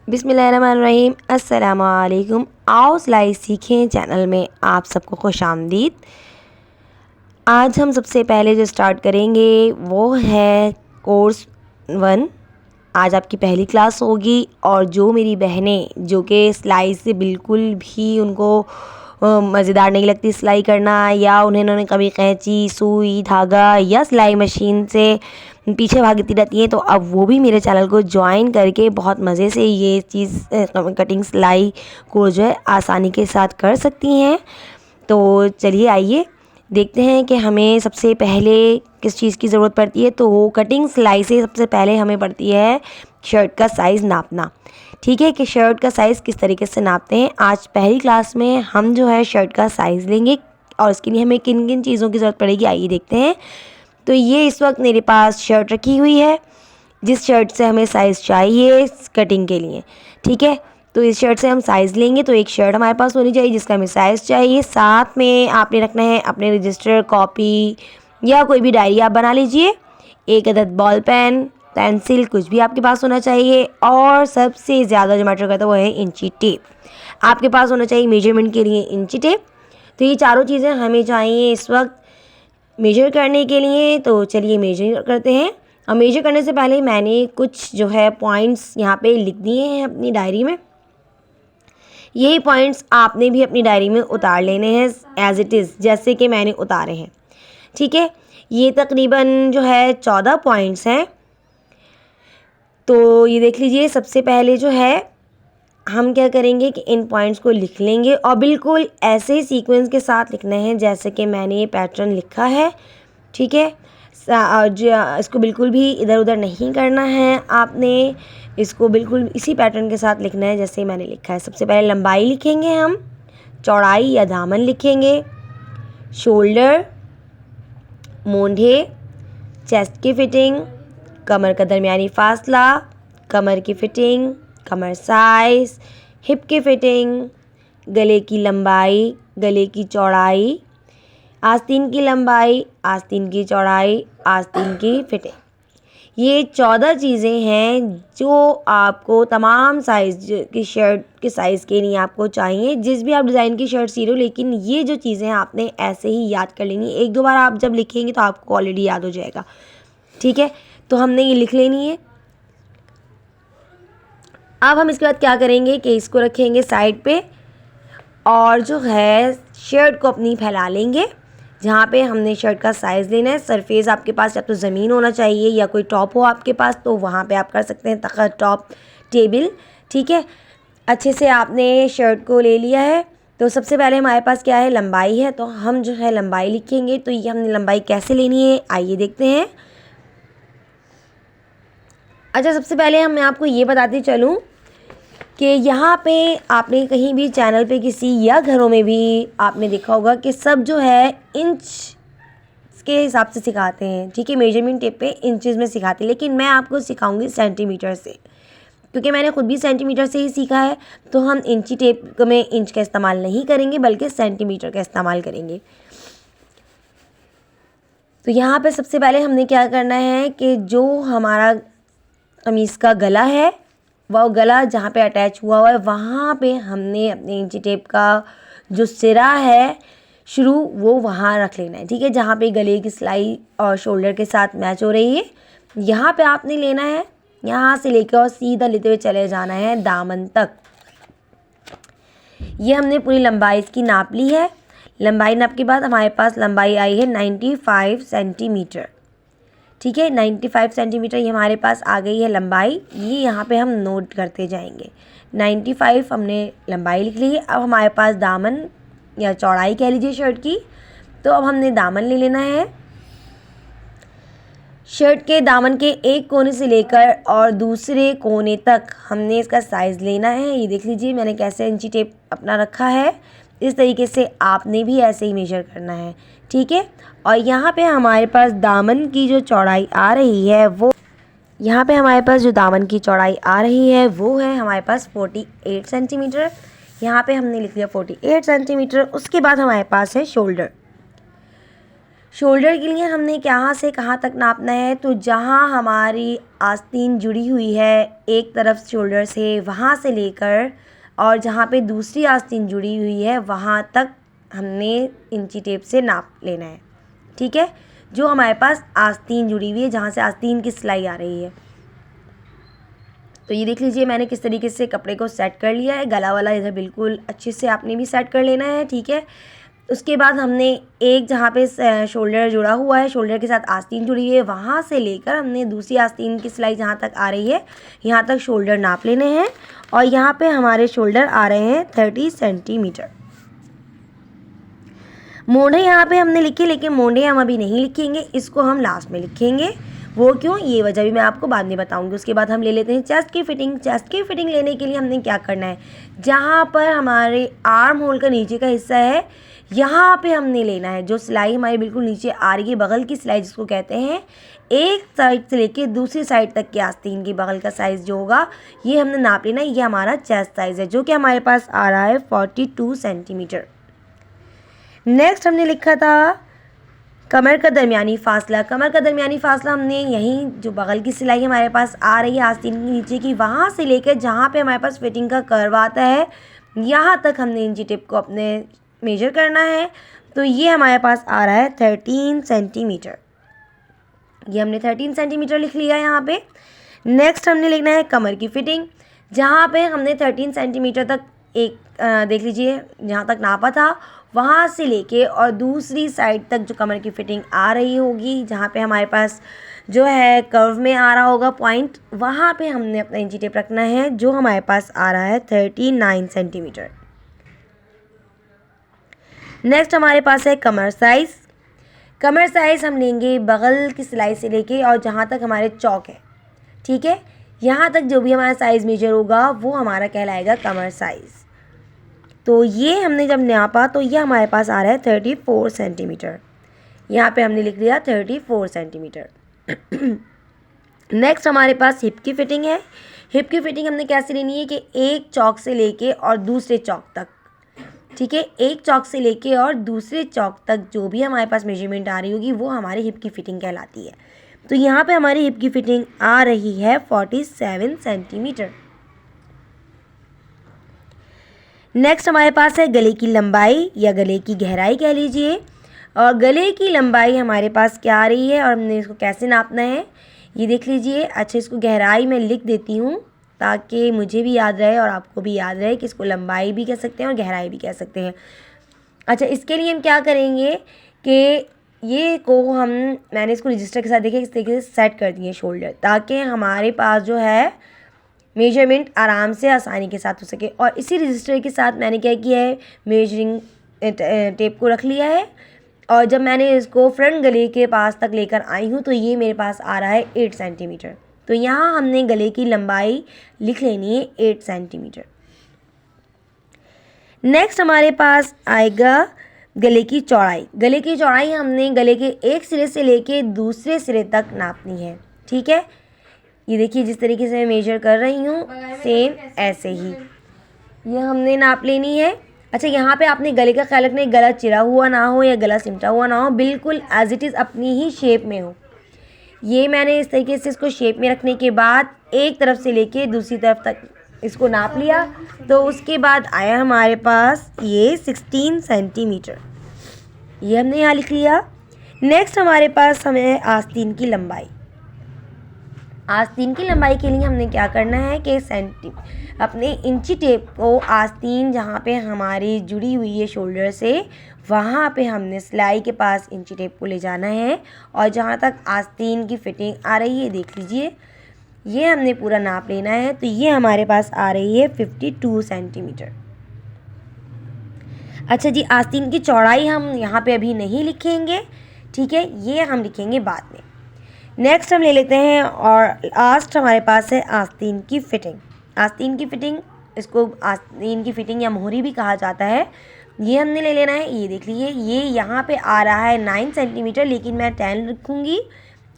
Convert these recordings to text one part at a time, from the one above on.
बिस्मिल्लाहिर्रहमानिर्रहीम। अस्सलामु अलैकुम। आओ सिलाई सीखें चैनल में आप सबको खुशामदीद। आज हम सबसे पहले जो स्टार्ट करेंगे वो है कोर्स 1। आज आपकी पहली क्लास होगी और जो मेरी बहनें जो कि सिलाई से बिल्कुल भी उनको मज़ेदार नहीं लगती सिलाई करना, या उन्होंने कभी कैंची, सुई, धागा या सिलाई मशीन से पीछे भागती रहती हैं, तो अब वो भी मेरे चैनल को ज्वाइन करके बहुत मज़े से ये चीज़ कटिंग सिलाई को जो है आसानी के साथ कर सकती हैं। तो चलिए आइए देखते हैं कि हमें सबसे पहले किस चीज़ की ज़रूरत पड़ती है। तो वो कटिंग सिलाई से सबसे पहले हमें पड़ती है शर्ट का साइज़ नापना। ठीक है कि शर्ट का साइज़ किस तरीके से नापते हैं। आज पहली क्लास में हम जो है शर्ट का साइज़ लेंगे और इसके लिए हमें किन किन चीज़ों की ज़रूरत पड़ेगी आइए देखते हैं। तो ये इस वक्त मेरे पास शर्ट रखी हुई है, जिस शर्ट से हमें साइज़ चाहिए कटिंग के लिए। ठीक है, तो इस शर्ट से हम साइज़ लेंगे। तो एक शर्ट हमारे पास होनी चाहिए जिसका हमें साइज़ चाहिए। साथ में आपने रखना है अपने रजिस्टर, कॉपी या कोई भी डायरी आप बना लीजिए। एक अदद बॉल पेन, पेंसिल, कुछ भी आपके पास होना चाहिए। और सबसे ज़्यादा जो मैटर करता है वो है इंची टेप। आपके पास होना चाहिए मेजरमेंट के लिए इंची टेप। तो ये चारों चीज़ें हमें चाहिए इस वक्त मेजर करने के लिए। तो चलिए मेजर करते हैं। और मेजर करने से पहले मैंने कुछ जो है पॉइंट्स यहाँ पे लिख दिए हैं अपनी डायरी में। यही पॉइंट्स आपने भी अपनी डायरी में उतार लेने हैं एज इट इज़, जैसे कि मैंने उतारे हैं। ठीक है, ये तकरीबन जो है 14 पॉइंट्स हैं। तो ये देख लीजिए, सबसे पहले जो है हम क्या करेंगे कि इन पॉइंट्स को लिख लेंगे और बिल्कुल ऐसे ही सीक्वेंस के साथ लिखना है जैसे कि मैंने ये पैटर्न लिखा है। ठीक है, इसको बिल्कुल भी इधर उधर नहीं करना है आपने, इसको बिल्कुल इसी पैटर्न के साथ लिखना है जैसे मैंने लिखा है। सबसे पहले लंबाई लिखेंगे हम, चौड़ाई या दामन लिखेंगे, शोल्डर, मोंढे, चेस्ट की फिटिंग, कमर का दरमियानी फासला, कमर की फिटिंग, कमर साइज़, हिप की फिटिंग, गले की लंबाई, गले की चौड़ाई, आस्तीन की लंबाई, आस्तीन की चौड़ाई, आस्तीन की फिटिंग। ये 14 चीज़ें हैं जो आपको तमाम साइज़ की शर्ट के साइज़ के लिए आपको चाहिए। जिस भी आप डिज़ाइन की शर्ट सी रहे हो, लेकिन ये जो चीज़ें हैं आपने ऐसे ही याद कर लेनी। एक दो बार आप जब लिखेंगे तो आपको ऑलरेडी याद हो जाएगा। ठीक है, तो हमने ये लिख लेनी है। अब हम इसके बाद क्या करेंगे कि इसको रखेंगे साइड पे और जो है शर्ट को अपनी फैला लेंगे जहाँ पे हमने शर्ट का साइज़ लेना है। सरफेस आपके पास या तो ज़मीन होना चाहिए या कोई टॉप हो आपके पास, तो वहाँ पे आप कर सकते हैं तख़त, टॉप, टेबल। ठीक है, अच्छे से आपने शर्ट को ले लिया है। तो सबसे पहले हमारे पास क्या है, लंबाई है। तो हम जो है लंबाई लिखेंगे। तो ये हमने लंबाई कैसे लेनी है आइए देखते हैं। अच्छा, सबसे पहले मैं आपको ये बताती चलूँ कि यहाँ पे आपने कहीं भी चैनल पे किसी या घरों में भी आपने देखा होगा कि सब जो है इंच के हिसाब से सिखाते हैं। ठीक है, मेजरमेंट टेप पे इंचेस में सिखाते हैं, लेकिन मैं आपको सिखाऊंगी सेंटीमीटर से, क्योंकि मैंने खुद भी सेंटीमीटर से ही सीखा है। तो हम इंची टेप में इंच का इस्तेमाल नहीं करेंगे बल्कि सेंटीमीटर का इस्तेमाल करेंगे। तो यहाँ पे सबसे पहले हमने क्या करना है कि जो हमारा कमीज़ का गला है, वह गला जहाँ पे अटैच हुआ है वहाँ पे हमने अपने इंची टेप का जो सिरा है शुरू, वो वहाँ रख लेना है। ठीक है, जहाँ पे गले की सिलाई और शोल्डर के साथ मैच हो रही है यहाँ पे आपने लेना है। यहाँ से लेकर और सीधा लेते हुए चले जाना है दामन तक। ये हमने पूरी लंबाई इसकी नाप ली है। लंबाई नाप के बाद हमारे पास लंबाई आई है 95 सेंटीमीटर। ठीक है, 95 सेंटीमीटर ये हमारे पास आ गई है लंबाई। ये यहाँ पे हम नोट करते जाएंगे। 95 हमने लंबाई लिख ली है। अब हमारे पास दामन या चौड़ाई कह लीजिए शर्ट की। तो अब हमने दामन ले लेना है। शर्ट के दामन के एक कोने से लेकर और दूसरे कोने तक हमने इसका साइज़ लेना है। ये देख लीजिए मैंने कैसे इंची टेप अपना रखा है। इस तरीके से आपने भी ऐसे ही मेजर करना है। ठीक है, और यहाँ पे हमारे पास दामन की जो चौड़ाई आ रही है वो है हमारे पास 48 सेंटीमीटर। यहाँ पे हमने लिख लिया 48 सेंटीमीटर। उसके बाद हमारे पास है शोल्डर। शोल्डर के लिए हमने कहाँ से कहाँ तक नापना है, तो जहाँ हमारी आस्तीन जुड़ी हुई है एक तरफ शोल्डर से, वहाँ से लेकर और जहाँ पे दूसरी आस्तीन जुड़ी हुई है वहाँ तक हमने इंची टेप से नाप लेना है। ठीक है, जो हमारे पास आस्तीन जुड़ी हुई है, जहाँ से आस्तीन की सिलाई आ रही है। तो ये देख लीजिए मैंने किस तरीके से कपड़े को सेट कर लिया है। गला वाला इधर बिल्कुल अच्छे से आपने भी सेट कर लेना है। ठीक है, उसके बाद हमने एक जहाँ पे शोल्डर जुड़ा हुआ है, शोल्डर के साथ आस्तीन जुड़ी हुई है, वहाँ से लेकर हमने दूसरी आस्तीन की सिलाई जहाँ तक आ रही है यहाँ तक शोल्डर नाप लेने हैं। और यहाँ पे हमारे शोल्डर आ रहे हैं 30 सेंटीमीटर। मोढ़े यहाँ पे हमने लिखे, लेकिन मोढ़े हम अभी नहीं लिखेंगे, इसको हम लास्ट में लिखेंगे। वो क्यों, ये वजह भी मैं आपको बाद में बताऊंगी। उसके बाद हम ले लेते हैं चेस्ट की फिटिंग। चेस्ट की फिटिंग लेने के लिए हमने क्या करना है, जहाँ पर हमारे आर्म होल का नीचे का हिस्सा है यहाँ पे हमने लेना है जो सिलाई हमारी बिल्कुल नीचे आ रही है, बगल की सिलाई जिसको कहते हैं, एक साइड से लेके दूसरी साइड तक की आस्तीन की बगल का साइज़ जो होगा ये हमने नाप लेना है। ये हमारा चेस्ट साइज़ है जो कि हमारे पास आ रहा है 42 सेंटीमीटर। नेक्स्ट हमने लिखा था कमर का दरमियानी फासला। कमर का दरमियानी फासला हमने यहीं जो बगल की सिलाई हमारे पास आ रही है आस्तीन के नीचे की, वहाँ से लेकर जहाँ पे हमारे पास फिटिंग का कर्व आता है यहाँ तक हमने इंची टेप को अपने मेजर करना है। तो ये हमारे पास आ रहा है 13 सेंटीमीटर। ये हमने 13 सेंटीमीटर लिख लिया है यहाँ पे। नेक्स्ट हमने लिखना है कमर की फिटिंग, जहाँ पे हमने 13 सेंटीमीटर तक एक देख लीजिए जहाँ तक नापा था वहाँ से लेके और दूसरी साइड तक जो कमर की फिटिंग आ रही होगी, जहाँ पे हमारे पास जो है कर्व में आ रहा होगा पॉइंट, वहाँ पे हमने अपना इंची टेप रखना है जो हमारे पास आ रहा है 39 सेंटीमीटर। नेक्स्ट हमारे पास है कमर साइज़। कमर साइज़ हम लेंगे बगल की सिलाई से लेके और जहाँ तक हमारे चौक है, ठीक है, यहाँ तक जो भी हमारा साइज़ मेजर होगा वो हमारा कहलाएगा कमर साइज़। तो ये हमने जब नापा तो ये हमारे पास आ रहा है 34 सेंटीमीटर। यहाँ पे हमने लिख लिया 34 सेंटीमीटर। नेक्स्ट हमारे पास हिप की फिटिंग है। हिप की फिटिंग हमने कैसे लेनी है कि एक चौक से लेके और दूसरे चौक तक, ठीक है, एक चौक से लेके और दूसरे चौक तक जो भी हमारे पास मेजरमेंट आ रही होगी वो हमारी हिप की फिटिंग कहलाती है। तो यहाँ पे हमारी हिप की फिटिंग आ रही है 47 सेंटीमीटर। नेक्स्ट हमारे पास है गले की लंबाई या गले की गहराई कह लीजिए। और गले की लंबाई हमारे पास क्या आ रही है और हमने इसको कैसे नापना है ये देख लीजिए। अच्छा, इसको गहराई में लिख देती हूँ ताकि मुझे भी याद रहे और आपको भी याद रहे कि इसको लंबाई भी कह सकते हैं और गहराई भी कह सकते हैं। अच्छा, इसके लिए हम क्या करेंगे कि ये को मैंने इसको रजिस्टर के साथ देखिए इस तरीके से सेट कर दिए शोल्डर, ताकि हमारे पास जो है मेजरमेंट आराम से आसानी के साथ हो सके। और इसी रजिस्टर के साथ मैंने क्या किया है, मेजरिंग टेप को रख लिया है और जब मैंने इसको फ्रंट गले के पास तक लेकर आई हूँ तो ये मेरे पास आ रहा है 8 सेंटीमीटर। तो यहाँ हमने गले की लंबाई लिख लेनी है 8 सेंटीमीटर। नेक्स्ट हमारे पास आएगा गले की चौड़ाई। गले की चौड़ाई हमने गले के एक सिरे से लेके दूसरे सिरे तक नापनी है, ठीक है। ये देखिए जिस तरीके से मैं मेजर कर रही हूँ सेम ऐसे ही ये हमने नाप लेनी है। अच्छा, यहाँ पे आपने गले का ख्याल रखना है, गला चिरा हुआ ना हो या गला सिमटा हुआ ना हो, बिल्कुल एज इट इज़ अपनी ही शेप में हो। ये मैंने इस तरीके से इसको शेप में रखने के बाद एक तरफ से लेके दूसरी तरफ तक इसको नाप लिया। तो उसके बाद आया हमारे पास ये 16 सेंटीमीटर, ये हमने यहाँ लिख लिया। नेक्स्ट हमारे पास हमें आस्तीन की लंबाई। आस्तीन की लंबाई के लिए हमने क्या करना है कि अपने इंची टेप को आस्तीन जहाँ पे हमारी जुड़ी हुई है शोल्डर से, वहाँ पे हमने सिलाई के पास इंची टेप को ले जाना है और जहाँ तक आस्तीन की फिटिंग आ रही है देख लीजिए ये हमने पूरा नाप लेना है। तो ये हमारे पास आ रही है 52 सेंटीमीटर। अच्छा जी, आस्तीन की चौड़ाई हम यहाँ पे अभी नहीं लिखेंगे, ठीक है, ये हम लिखेंगे बाद में। नेक्स्ट हम ले लेते हैं और लास्ट हमारे पास है आस्तीन की फिटिंग। आस्तीन की फिटिंग, इसको आस्तीन की फिटिंग या मोहरी भी कहा जाता है, ये हमने ले लेना है। ये देख लीजिए ये यहाँ पे आ रहा है 9 सेंटीमीटर, लेकिन मैं 10 रखूँगी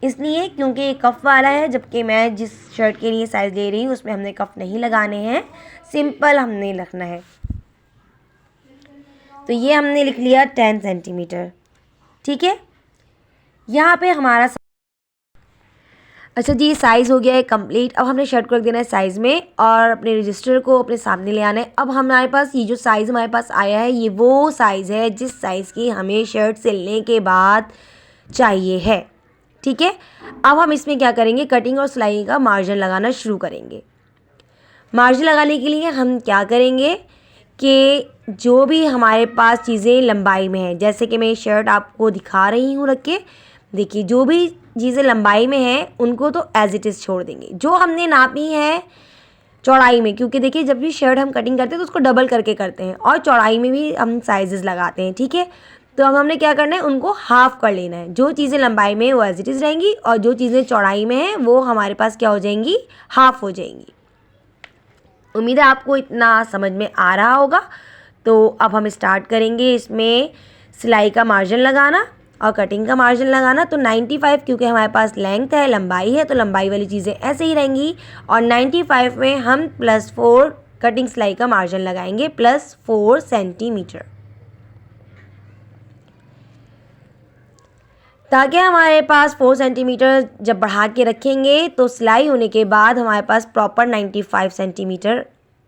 इसलिए क्योंकि ये कफ़ वाला है, जबकि मैं जिस शर्ट के लिए साइज़ ले रही हूँ उसमें हमने कफ़ नहीं लगाने हैं, सिंपल हमने रखना है। तो ये हमने लिख लिया 10 सेंटीमीटर, ठीक है। यहाँ पे हमारा अच्छा जी, ये साइज़ हो गया है कंप्लीट। अब हमने शर्ट को रख देना है साइज़ में और अपने रजिस्टर को अपने सामने ले आना है। अब हमारे पास ये जो साइज़ हमारे पास आया है ये वो साइज़ है जिस साइज़ की हमें शर्ट सिलने के बाद चाहिए है। ठीक है, अब हम इसमें क्या करेंगे, कटिंग और सिलाई का मार्जिन लगाना शुरू करेंगे। मार्जिन लगाने के लिए हम क्या करेंगे कि जो भी हमारे पास चीज़ें लंबाई में है, जैसे कि मैं ये शर्ट आपको दिखा रही हूँ रख के, देखिए जो भी चीज़ें लंबाई में हैं उनको तो एज इट इज़ छोड़ देंगे। जो हमने नापी है चौड़ाई में, क्योंकि देखिए जब भी शर्ट हम कटिंग करते हैं तो उसको डबल करके करते हैं और चौड़ाई में भी हम साइजेस लगाते हैं। ठीक है, तो अब हमने क्या करना है, उनको हाफ़ कर लेना है। जो चीज़ें लंबाई में वो एज इट इज़ रहेंगी और जो चीज़ें चौड़ाई में हैं वो हमारे पास क्या हो जाएंगी, हाफ़ हो जाएंगी। उम्मीद है आपको इतना समझ में आ रहा होगा। तो अब हम स्टार्ट करेंगे इसमें सिलाई का मार्जिन लगाना और कटिंग का मार्जिन लगाना। तो 95, क्योंकि हमारे पास लेंथ है, लंबाई है, तो लंबाई वाली चीज़ें ऐसे ही रहेंगी और 95 में हम +4 कटिंग सिलाई का मार्जिन लगाएंगे, +4 सेंटीमीटर, ताकि हमारे पास 4 सेंटीमीटर जब बढ़ा के रखेंगे तो सिलाई होने के बाद हमारे पास प्रॉपर 95 सेंटीमीटर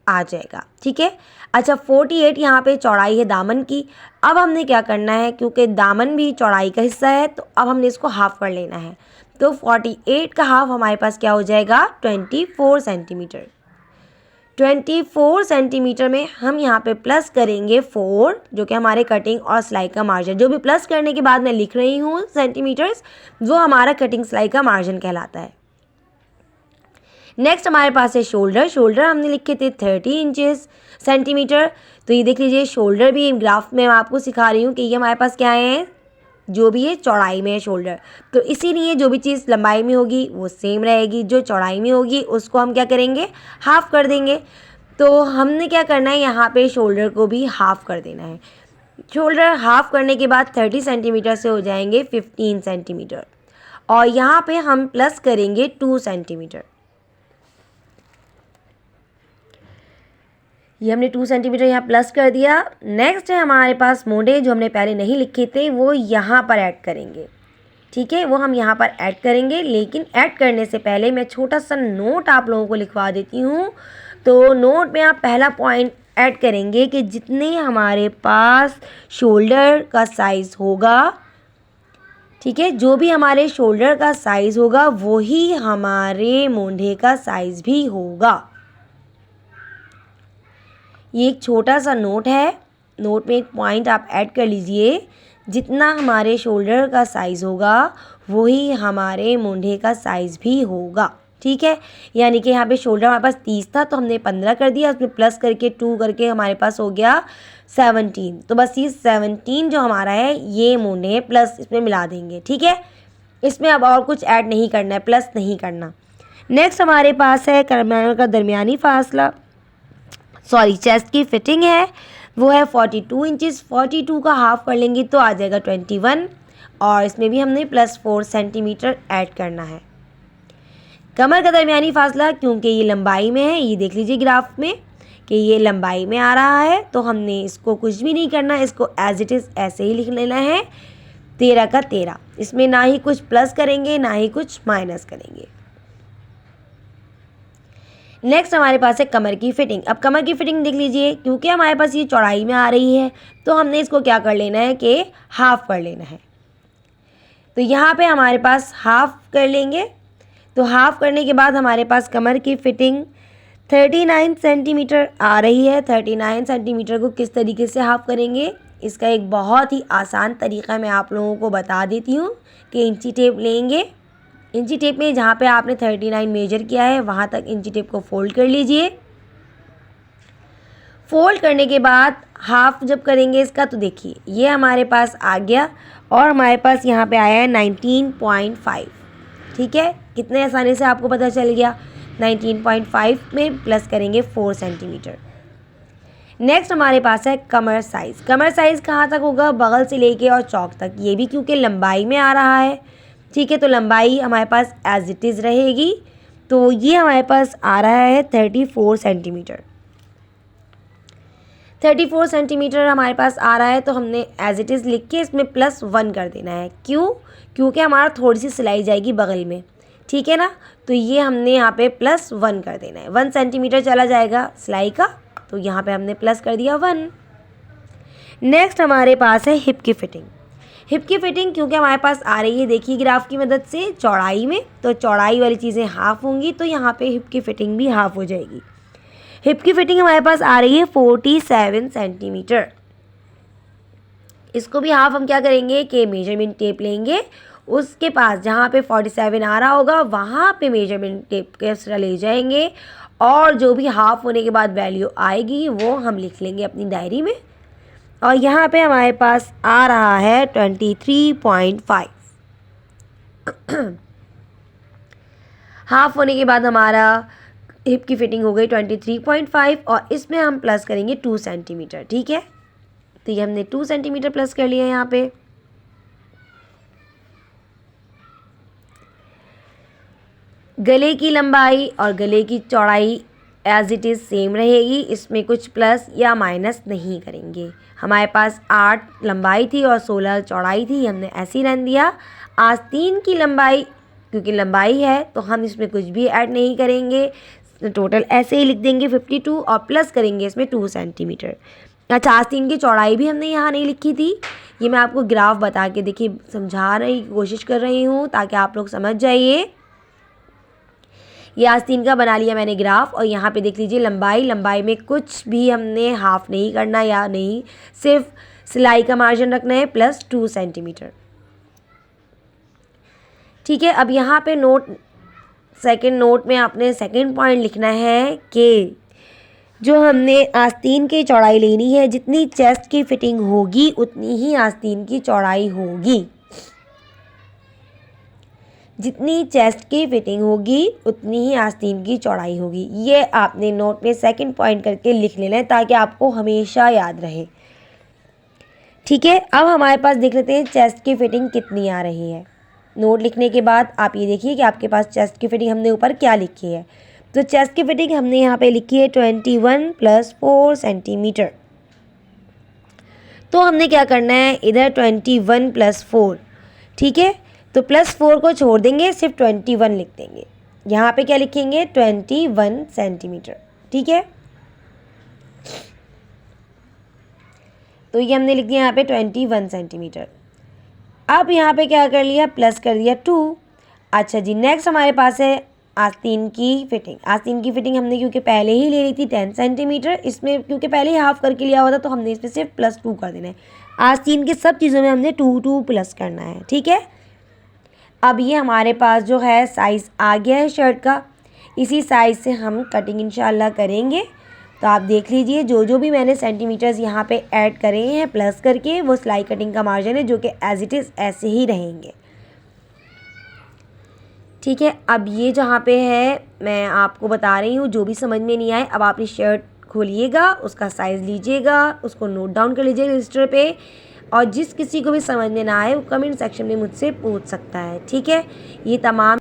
आ जाएगा। ठीक है, अच्छा 48 यहाँ पे चौड़ाई है दामन की। अब हमने क्या करना है, क्योंकि दामन भी चौड़ाई का हिस्सा है तो अब हमने इसको हाफ़ कर लेना है। तो 48 का हाफ़ हमारे पास क्या हो जाएगा, 24 सेंटीमीटर। 24 सेंटीमीटर में हम यहाँ पे प्लस करेंगे 4, जो कि हमारे कटिंग और सिलाई का मार्जिन, जो भी प्लस करने के बाद मैं लिख रही हूँ सेंटीमीटर्स, वो हमारा कटिंग सिलाई का मार्जिन कहलाता है। नेक्स्ट हमारे पास है शोल्डर। शोल्डर हमने लिखे थे 30 इंचेस सेंटीमीटर। तो ये देख लीजिए शोल्डर भी ग्राफ में मैं आपको सिखा रही हूँ कि ये हमारे पास क्या है, जो भी है चौड़ाई में है शोल्डर। तो इसीलिए जो भी चीज़ लंबाई में होगी वो सेम रहेगी, जो चौड़ाई में होगी उसको हम क्या करेंगे, हाफ़ कर देंगे। तो हमने क्या करना है, यहाँ पे शोल्डर को भी हाफ़ कर देना है। शोल्डर हाफ़ करने के बाद 30 सेंटीमीटर से हो जाएंगे 15 सेंटीमीटर और यहाँ पे हम प्लस करेंगे 2 सेंटीमीटर। ये हमने 2 सेंटीमीटर यहाँ प्लस कर दिया। नेक्स्ट है हमारे पास मोढ़े, जो हमने पहले नहीं लिखे थे वो यहाँ पर ऐड करेंगे। ठीक है, वो हम यहाँ पर ऐड करेंगे, लेकिन ऐड करने से पहले मैं छोटा सा नोट आप लोगों को लिखवा देती हूँ। तो नोट में आप पहला पॉइंट ऐड करेंगे कि जितने हमारे पास शोल्डर का साइज़ होगा, ठीक है, जो भी हमारे शोल्डर का साइज़ होगा वही हमारे मोढ़े का साइज़ भी होगा। ये एक छोटा सा नोट है, नोट में एक पॉइंट आप ऐड कर लीजिए, जितना हमारे शोल्डर का साइज़ होगा वही हमारे मोढ़े का साइज़ भी होगा। ठीक है, यानी कि यहाँ पे शोल्डर हमारे पास 30 था तो हमने 15 कर दिया, उसमें प्लस करके 2 करके हमारे पास हो गया 17। तो बस ये 17 जो हमारा है ये मोढ़े प्लस इसमें मिला देंगे। ठीक है, इसमें अब और कुछ ऐड नहीं करना है, प्लस नहीं करना। नेक्स्ट हमारे पास है कमर का दरमियानी फासला, सॉरी चेस्ट की फिटिंग है, वो है 42 इंचेस। 42 का हाफ़ कर लेंगे तो आ जाएगा 21 और इसमें भी हमने +4 सेंटीमीटर ऐड करना है। कमर का दरमियानी फासला, क्योंकि ये लंबाई में है, ये देख लीजिए ग्राफ में कि ये लंबाई में आ रहा है, तो हमने इसको कुछ भी नहीं करना, इसको एज इट इज़ ऐसे ही लिख लेना है 13 का 13। इसमें ना ही कुछ प्लस करेंगे ना ही कुछ माइनस करेंगे। नेक्स्ट हमारे पास है कमर की फिटिंग। अब कमर की फिटिंग देख लीजिए, क्योंकि हमारे पास ये चौड़ाई में आ रही है तो हमने इसको क्या कर लेना है कि हाफ़ कर लेना है। तो यहाँ पे हमारे पास हाफ़ कर लेंगे। तो हाफ़ करने के बाद हमारे पास कमर की फिटिंग 39 सेंटीमीटर आ रही है। 39 सेंटीमीटर को किस तरीके से हाफ़ करेंगे, इसका एक बहुत ही आसान तरीका मैं आप लोगों को बता देती हूँ कि इंची टेप लेंगे, इंची टेप में जहाँ पे आपने 39 मेजर किया है वहाँ तक इंची टेप को फोल्ड कर लीजिए। फोल्ड करने के बाद हाफ जब करेंगे इसका, तो देखिए ये हमारे पास आ गया और हमारे पास यहाँ पे आया है 19.5। ठीक है, कितने आसानी से आपको पता चल गया। 19.5 में प्लस करेंगे 4 सेंटीमीटर। नेक्स्ट हमारे पास है कमर साइज़। कमर साइज़ कहाँ तक होगा, बगल से लेके और चौक तक, ये भी क्योंकि लंबाई में आ रहा है। ठीक है, तो लंबाई हमारे पास एज इट इज़ रहेगी। तो ये हमारे पास आ रहा है 34 सेंटीमीटर। 34 सेंटीमीटर हमारे पास आ रहा है, तो हमने एज इट इज़ लिख के इसमें +1 कर देना है। क्यों? क्योंकि हमारा थोड़ी सी सिलाई जाएगी बगल में, ठीक है ना। तो ये हमने यहाँ पे +1 कर देना है। 1 सेंटीमीटर चला जाएगा सिलाई का, तो यहाँ पे हमने प्लस कर दिया 1। नेक्स्ट हमारे पास है हिप की फिटिंग। हिप की फिटिंग क्योंकि हमारे पास आ रही है, देखिए ग्राफ की मदद से चौड़ाई में, तो चौड़ाई वाली चीज़ें हाफ होंगी, तो यहाँ पे हिप की फिटिंग भी हाफ हो जाएगी। हिप की फिटिंग हमारे पास आ रही है 47 सेंटीमीटर। इसको भी हाफ हम क्या करेंगे कि मेजरमेंट टेप लेंगे, उसके पास जहाँ पे 47 आ रहा होगा वहाँ पे मेजरमेंट टेप के एक्स्ट्रा ले जाएंगे, और जो भी हाफ होने के बाद वैल्यू आएगी वो हम लिख लेंगे अपनी डायरी में। और यहाँ पे हमारे पास आ रहा है 23.5। हाफ होने के बाद हमारा हिप की फिटिंग हो गई 23.5, और इसमें हम प्लस करेंगे 2 सेंटीमीटर, ठीक है। तो ये हमने 2 सेंटीमीटर प्लस कर लिया यहाँ पे। गले की लंबाई और गले की चौड़ाई एज इट इज़ सेम रहेगी, इसमें कुछ प्लस या माइनस नहीं करेंगे। हमारे पास 8 लंबाई थी और 16 चौड़ाई थी, हमने ऐसे ही रहने दिया। आस्तीन की लंबाई क्योंकि लंबाई है तो हम इसमें कुछ भी ऐड नहीं करेंगे, टोटल ऐसे ही लिख देंगे 52, और प्लस करेंगे इसमें 2 सेंटीमीटर। अच्छा, आस्तीन की चौड़ाई भी हमने यहाँ नहीं लिखी थी, ये मैं आपको ग्राफ बता के देखिए समझाने की कोशिश कर रही हूँ ताकि आप लोग समझ जाइए। ये आस्तीन का बना लिया मैंने ग्राफ, और यहाँ पे देख लीजिए लंबाई में कुछ भी हमने हाफ नहीं करना या नहीं, सिर्फ सिलाई का मार्जिन रखना है +2 सेंटीमीटर, ठीक है। अब यहाँ पे सेकंड नोट में आपने सेकंड पॉइंट लिखना है कि जो हमने आस्तीन की चौड़ाई लेनी है, जितनी चेस्ट की फिटिंग होगी उतनी ही आस्तीन की चौड़ाई होगी। जितनी चेस्ट की फिटिंग होगी उतनी ही आस्तीन की चौड़ाई होगी। ये आपने नोट में सेकंड पॉइंट करके लिख लेना है ताकि आपको हमेशा याद रहे, ठीक है। अब हमारे पास देख लेते हैं चेस्ट की फिटिंग कितनी आ रही है। नोट लिखने के बाद आप ये देखिए कि आपके पास चेस्ट की फिटिंग हमने ऊपर क्या लिखी है। तो चेस्ट की फिटिंग हमने यहाँ पे लिखी है 21 + 4 सेंटीमीटर। तो हमने क्या करना है, इधर 21 + 4, ठीक है। तो +4 को छोड़ देंगे, सिर्फ 21 लिख देंगे। यहाँ पे क्या लिखेंगे, 21 सेंटीमीटर, ठीक है। तो ये हमने लिख दिया यहाँ पे 21 सेंटीमीटर। अब यहाँ पे क्या कर लिया, प्लस कर दिया 2। अच्छा जी, नेक्स्ट हमारे पास है आस्तीन की फिटिंग। आस्तीन की फिटिंग हमने क्योंकि पहले ही ले ली थी 10 सेंटीमीटर, इसमें क्योंकि पहले ही हाफ करके लिया हुआ था तो हमने इसमें सिर्फ +2 कर देना है। आस्तीन की सब चीज़ों में हमने 2 प्लस करना है, ठीक है। अब ये हमारे पास जो है साइज़ आ गया है शर्ट का, इसी साइज़ से हम कटिंग इंशाल्लाह करेंगे। तो आप देख लीजिए जो भी मैंने सेंटीमीटर्स यहाँ पे ऐड करे हैं प्लस करके, वो सिलाई कटिंग का मार्जिन है जो कि एज इट इज़ ऐसे ही रहेंगे, ठीक है। अब ये जहाँ पे है मैं आपको बता रही हूँ, जो भी समझ में नहीं आए अब आप ये शर्ट खोलिएगा, उसका साइज़ लीजिएगा, उसको नोट डाउन कर लीजिएगा रजिस्टर पे, और जिस किसी को भी समझ में ना आए वो कमेंट सेक्शन में मुझसे पूछ सकता है, ठीक है। ये तमाम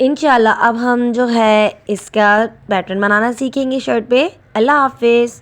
इंशाल्लाह अब हम जो है इसका पैटर्न बनाना सीखेंगे शर्ट पे। अल्लाह हाफिज़।